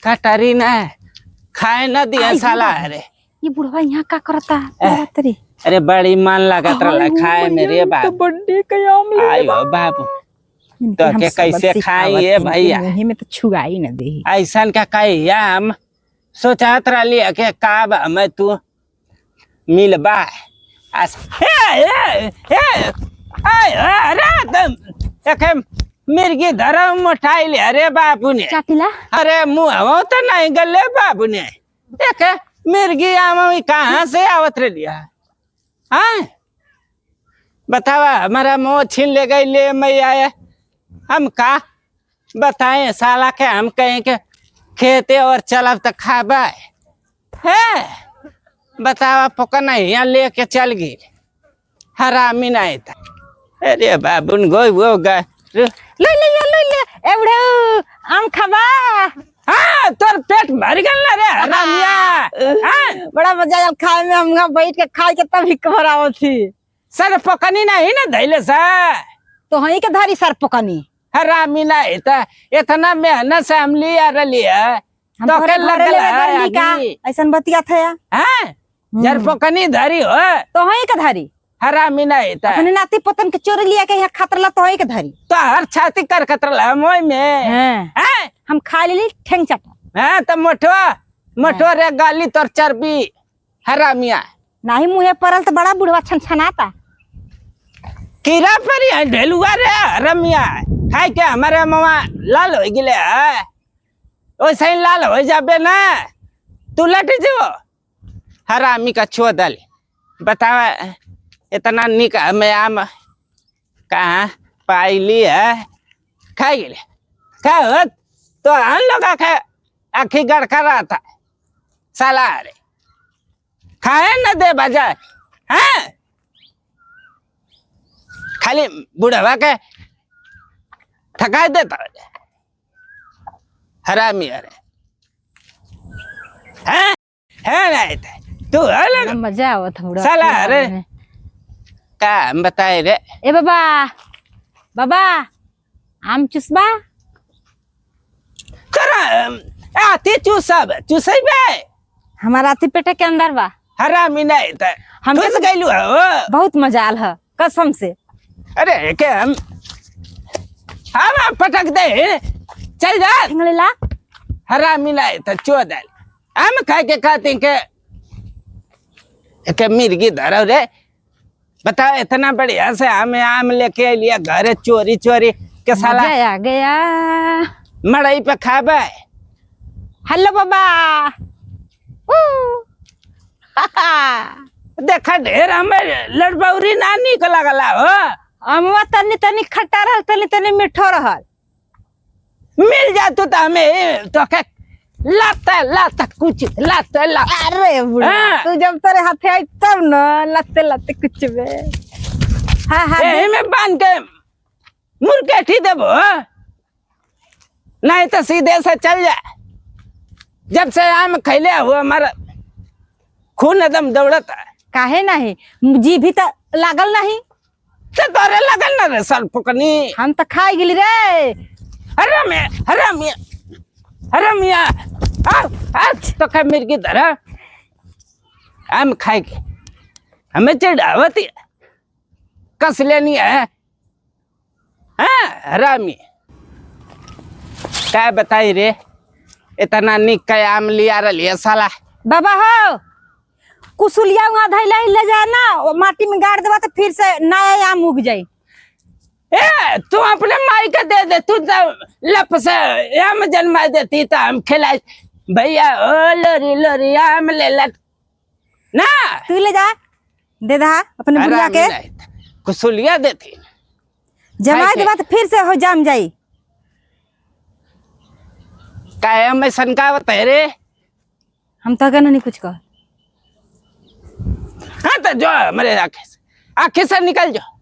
कटरी ना खाए न दिया साला। अरे ये बुढ़वा यहाँ का करता है तेरे? अरे बड़ी मन लगत रहा खाए मेरे बाप। बर्थडे का आम ले आयो बाबू तो के कैसे खाइए भैया? मुंह में तो छुआई न दे। ऐसा का कहिया हम सोचत रही के का मैं तू मिलबा मिर्गी धरम मोटाई ले। अरे बाबू ने चाटिला अरे मुँह तो नहीं गले बाबू ने देख मिर्गी आम कहाँ से आवत रही है? हाँ बतावा हमारा मुँह छीन ले गई ले मैं आया हम का बताएं साला के हम कहें के खेते और चलब तो खाबा है। बतावा पकना यहाँ लेके चल गई हरामी नहीं था। अरे बाबुन गो वो गा ले एवढे आम खाबा। हाँ तोर पेट भर गल ना रे हरामिया। हाँ बड़ा मजा आया खाए में। हम बैठ के खाए के तब हिक भरावत थी। सर पकनी नहीं ना धैले सा तो हई के धारी सर पकनी हरामी नहीं था। इतना मेहनत से हम लिया रलिया हम तो थोड़े के घरे लगल लेवे का ऐसन बतिया था या हाँ जर पकनी धरी हो तो हई के धारी हरामी नहीं था। अपने नाती पतन के चोरी लिया के यहाँ खातरला तो हई के धारी तो हर छाती कर कतरला मोय में हैं हम खा लेली ठेंग चटा। हाँ तो मोटो रे गाली तोर चर्बी हरामिया नाही मुँहे परल तो बड़ा बुढ़वा छनछनाता। कीड़ा पर ढेलुआ रे हरामिया खाई के हमारे मामा लाल हो गिले है वैसे ही लाल हो जाबे ना तू लट जो हरामी का चोदल। बतावा इतना निक मैं आम कहाँ पाइली है खाई गिले क्या हो तो हम लोग आखी गड़का रहा था साला। अरे खाए न दे बजाय हाँ खाली बुढ़वा के थका देता हरामी। अरे है नहीं तू अलग मजा आवत बुढ़वा साला। अरे का हम बताए रे ए बाबा आम चुसबा करा आती चूसई बे हमारा आती पेटे के अंदर बा। हरामी नहीं था हम घुस गइलू हो बहुत मजा आल है कसम से। अरे के हम पटक दे चल जा ला हरामी नहीं था चोदल। हम खा के खाते के मिर्गी धरो रे। बताओ इतना बढ़िया से हमें आम लेके लिया घर चोरी के साला आ गया मड़ई पे खाबे। हेलो बाबा देखा ढेर हमें लड़बौरी ना निक लगला हो। अमवा तनी तनी खट्टा रहल तनी मीठो रहल। मिल जातू तो हमें तो के लाता कुछ लाता। अरे बुढ़ा तू जब तेरे हाथे आई तब न लाते कुछ में हाँ में बांध के मुर्गेठी देबो नहीं तो सीधे से चल जा। जब से आम खैले हुआ हमारा खून एकदम दौड़ता है। काहे नहीं जी भी तो लागल नहीं तो तोरे लगल ना रे सर पकनी। हम तो खाई गिली रे। हरामिया तो खा मिर्गी धरा आम खाए के हमें चढ़ावती कस लेनी है हरामी। क्या बताई रे इतना निक का आम लिया रही साला। बाबा हो कुसुलिया वहाँ धैला ले जाना माटी में गाड़ देवा तो फिर से नया आम उग जाये। ए तू अपने माई का दे तू तो लप से आम जन्मा देती तो हम खिलाए भैया ओ लोरी आम ले लट ना तू ले जा दे दा अपने बुढ़िया के कुसुलिया देती जमा देवा तो फिर से हो जाम जाई। काय में सनकावत है रे हम तो नहीं कुछ कह। हाँ तो जो मेरे आँखें से निकल जाओ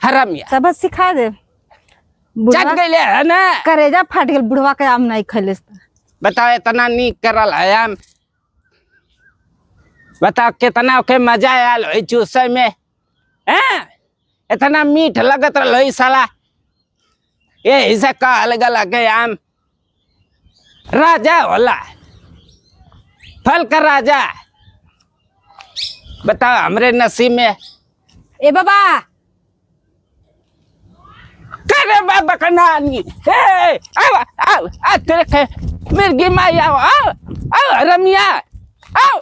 हरामिया सबक सिखा दे। चट गए है ना करेजा फाट गल बुढ़वा के आम नहीं खैले। बताओ इतना नीक करल है आम बताओ कितना के मजा आयल हो चूसे में इतना मीठ लगत रही साला ये से कहल गल के आम राजा होला, फल का राजा। बताओ हमरे नसीब में। ए बाबा करे बाबा का नानी, आओ तेरे मिर्गी माई आओ, आओ रमिया आओ।